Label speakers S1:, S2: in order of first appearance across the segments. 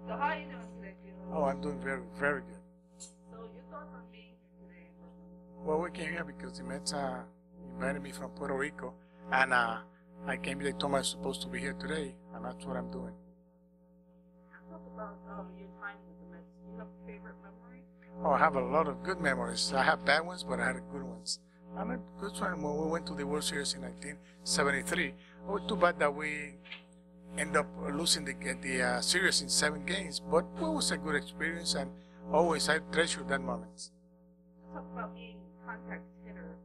S1: So how are you doing today, Felix?
S2: Oh, I'm doing very, very good.
S1: So your thoughts on being here today in Brooklyn?
S2: Well, we came here because the Mets invited me from Puerto Rico, and I came here. They told me I was supposed to be here today, and that's what I'm doing.
S1: Talk about your time with the Mets. Do you have a favorite memory?
S2: Oh, I have a lot of good memories. I have bad ones, but I had good ones. And a good one when we went to the World Series in 1973. It was too bad that we end up losing the series in 7 games, but it was a good experience, and always I treasure that moment.
S1: Let's talk about being a contact hitter.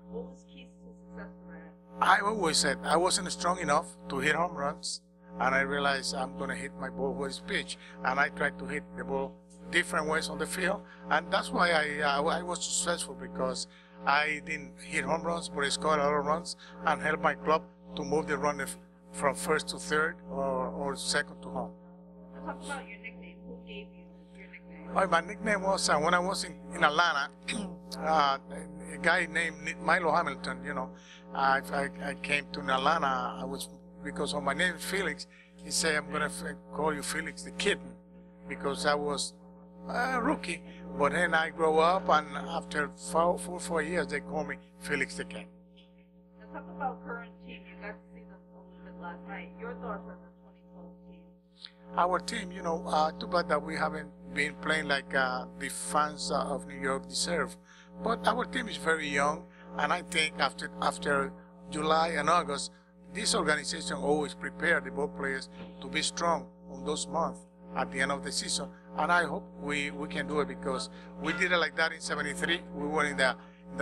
S1: What was keys to success for that?
S2: I always said I wasn't strong enough to hit home runs, and I realized I'm going to hit my ball where it's pitched, and I tried to hit the ball different ways on the field, and that's why I was successful, because I didn't hit home runs, but I scored a lot of runs and helped my club to move the runner from first to third or second to home.
S1: Talk about your nickname. Who gave you your nickname?
S2: My nickname was, when I was in Atlanta, a guy named Milo Hamilton, I came to Atlanta, because of my name is Felix, he said, I'm going to call you Felix the Kitten, because I was a rookie. But then I grew up, and after 4 years, they call me Felix the King.
S1: Now talk about current team. You got to see them a little bit last night. Your thoughts on the 2012 team?
S2: Our team, too bad that we haven't been playing like the fans of New York deserve. But our team is very young, and I think after July and August, this organization always prepares the ball players to be strong on those months at the end of the season. And I hope we can do it, because we did it like that in '73. We were in the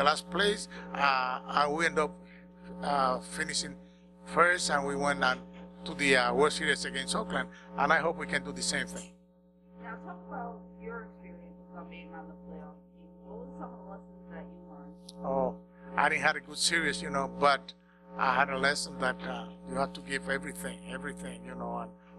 S2: last place, and we ended up finishing first, and we went on to the World Series against Oakland. And I hope we can do the same thing.
S1: Now talk about your experience of being on the playoff team. What were some of the lessons that you learned?
S2: Oh, I didn't have a good series, but I had a lesson that you have to give everything, and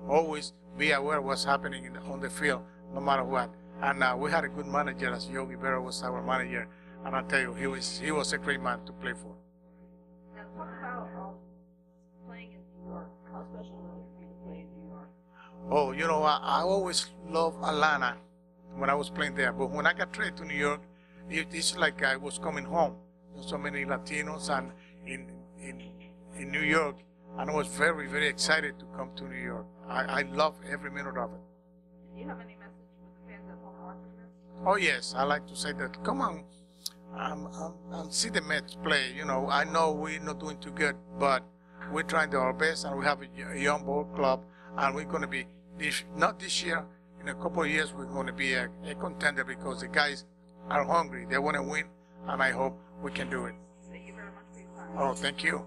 S2: always be aware of what's happening on the field, no matter what. And we had a good manager, as Yogi Berra was our manager, and I tell you, he was a great man to play for.
S1: Now talk about playing in New York. How special was it for you to play in New York?
S2: Oh, I always loved Atlanta when I was playing there, but when I got traded to New York, it's like I was coming home. There's so many Latinos and in New York, and I was very, very excited to come to New York. I love every minute of it.
S1: Do you have any message for the fans at home watching this?
S2: Oh yes, I like to say that. Come on, see the Mets play. I know we're not doing too good, but we're trying our best, and we have a young ball club, and we're going to be not this year. In a couple of years, we're going to be a contender, because the guys are hungry. They want to win, and I hope we can do it.
S1: Thank you very much for your time.
S2: Oh, thank you.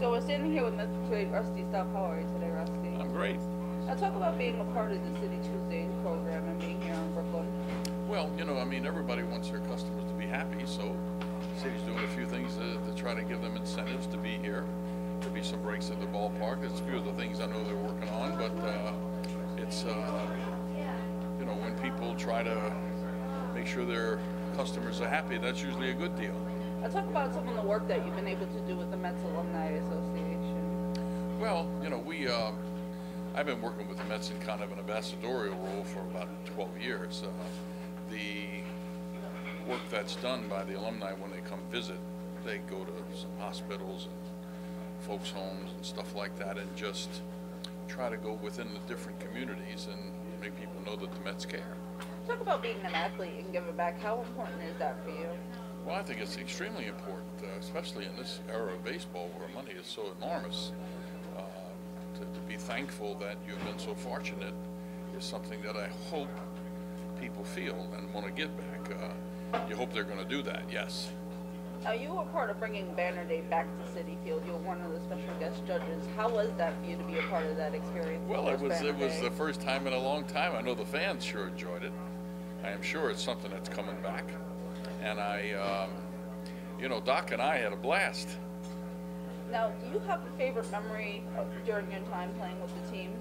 S1: So we're standing here with Mets player Rusty Staub. How are you today, Rusty?
S3: I'm great.
S1: Now talk about being a part of the Citi Tuesdays program and being here in Brooklyn.
S3: Well, everybody wants their customers to be happy, so the city's doing a few things to try to give them incentives to be here. There'll be some breaks at the ballpark. There's a few of the things I know they're working on, but it's, when people try to make sure their customers are happy, that's usually a good deal.
S1: Now talk about some of the work that you've been able to do with the Mets Alumni Association.
S3: Well, I've been working with the Mets in kind of an ambassadorial role for about 12 years. The work that's done by the alumni when they come visit, they go to some hospitals and folks' homes and stuff like that, and just try to go within the different communities and make people know that the Mets care.
S1: Talk about being an athlete and giving back. How important is that for you?
S3: Well, I think it's extremely important, especially in this era of baseball where money is so enormous. To be thankful that you've been so fortunate is something that I hope people feel and want to give back. You hope they're going to do that, yes.
S1: Now, you were part of bringing Banner Day back to Citi Field. You're one of the special guest judges. How was that for you to be a part of that experience?
S3: Well, it was the first time in a long time. I know the fans sure enjoyed it. I am sure it's something that's coming back. And Doc and I had a blast.
S1: Now, do you have a favorite memory during your time playing with the team?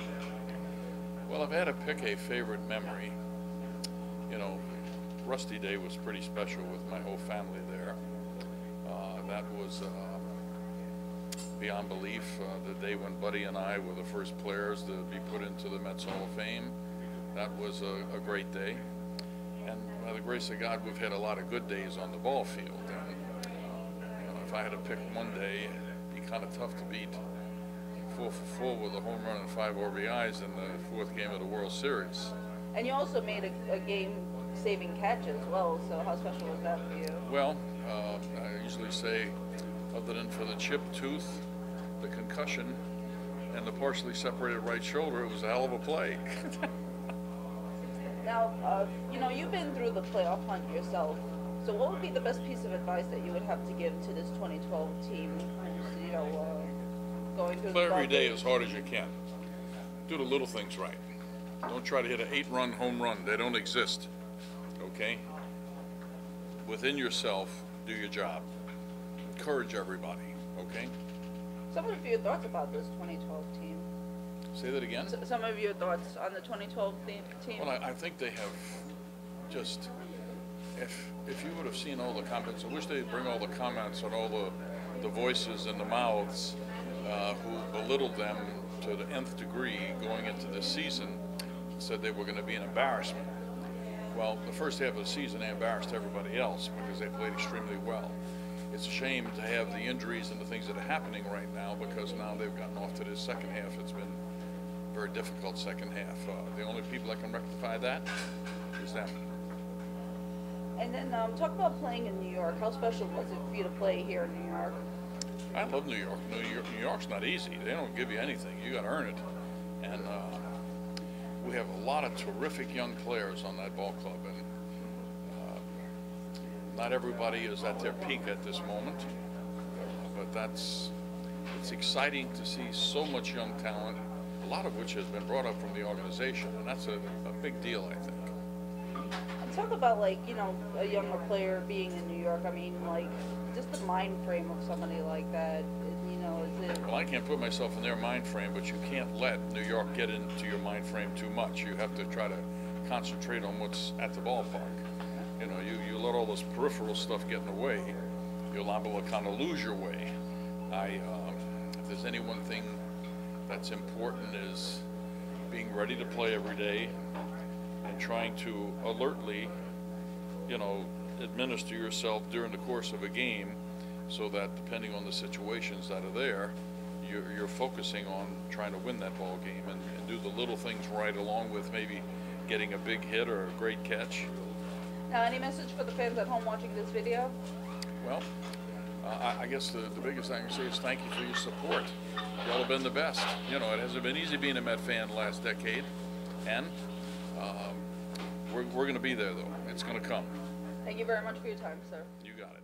S3: Well, I've had to pick a favorite memory. Rusty Day was pretty special with my whole family there. That was beyond belief. The day when Buddy and I were the first players to be put into the Mets Hall of Fame. That was a great day. And by the grace of God, we've had a lot of good days on the ball field. And if I had to pick one day, it'd be kind of tough to beat 4 for 4 with a home run and 5 RBIs in the 4th game of the World Series.
S1: And you also made a game-saving catch as well, so how special was that for you?
S3: Well, I usually say, other than for the chipped tooth, the concussion, and the partially separated right shoulder, it was a hell of a play.
S1: Now, you've been through the playoff hunt yourself, so what would be the best piece of advice that you would have to give to this 2012 team who's, going through
S3: Play
S1: the
S3: every day
S1: days?
S3: as hard as you can. Do the little things right. Don't try to hit an 8-run home run. They don't exist, okay? Within yourself, do your job. Encourage everybody, okay?
S1: Some of your thoughts about this 2012 team.
S3: Say that again?
S1: Some of your thoughts on the 2012 team.
S3: Well, I think they have just, if you would have seen all the comments, I wish they'd bring all the comments on all the voices and the mouths who belittled them to the nth degree going into this season, said they were going to be an embarrassment. Well, the first half of the season, they embarrassed everybody else because they played extremely well. It's a shame to have the injuries and the things that are happening right now, because now they've gotten off to this second half. It's been a very difficult second half. The only people that can rectify that is them.
S1: And then talk about playing in New York. How special was it for you to play here in New York?
S3: I love New York. New York's not easy. They don't give you anything. You got to earn it. And we have a lot of terrific young players on that ball club, and not everybody is at their peak at this moment, but it's exciting to see so much young talent, a lot of which has been brought up from the organization, and that's a big deal, I think.
S1: And talk about, a younger player being in New York. I mean, just the mind frame of somebody like that, is it...
S3: Well, I can't put myself in their mind frame, but you can't let New York get into your mind frame too much. You have to try to concentrate on what's at the ballpark. You let all this peripheral stuff get in the way, you're liable to kind of lose your way. If there's any one thing that's important, is being ready to play every day and trying to alertly, administer yourself during the course of a game, so that depending on the situations that are there, you're focusing on trying to win that ball game and do the little things right, along with maybe getting a big hit or a great catch.
S1: Now, any message for the fans at home watching this video?
S3: Well, I guess the biggest thing I can say is thank you for your support. Y'all have been the best. It hasn't been easy being a Met fan the last decade, and we're going to be there, though. It's going to come.
S1: Thank you very much for your time, sir.
S3: You got it.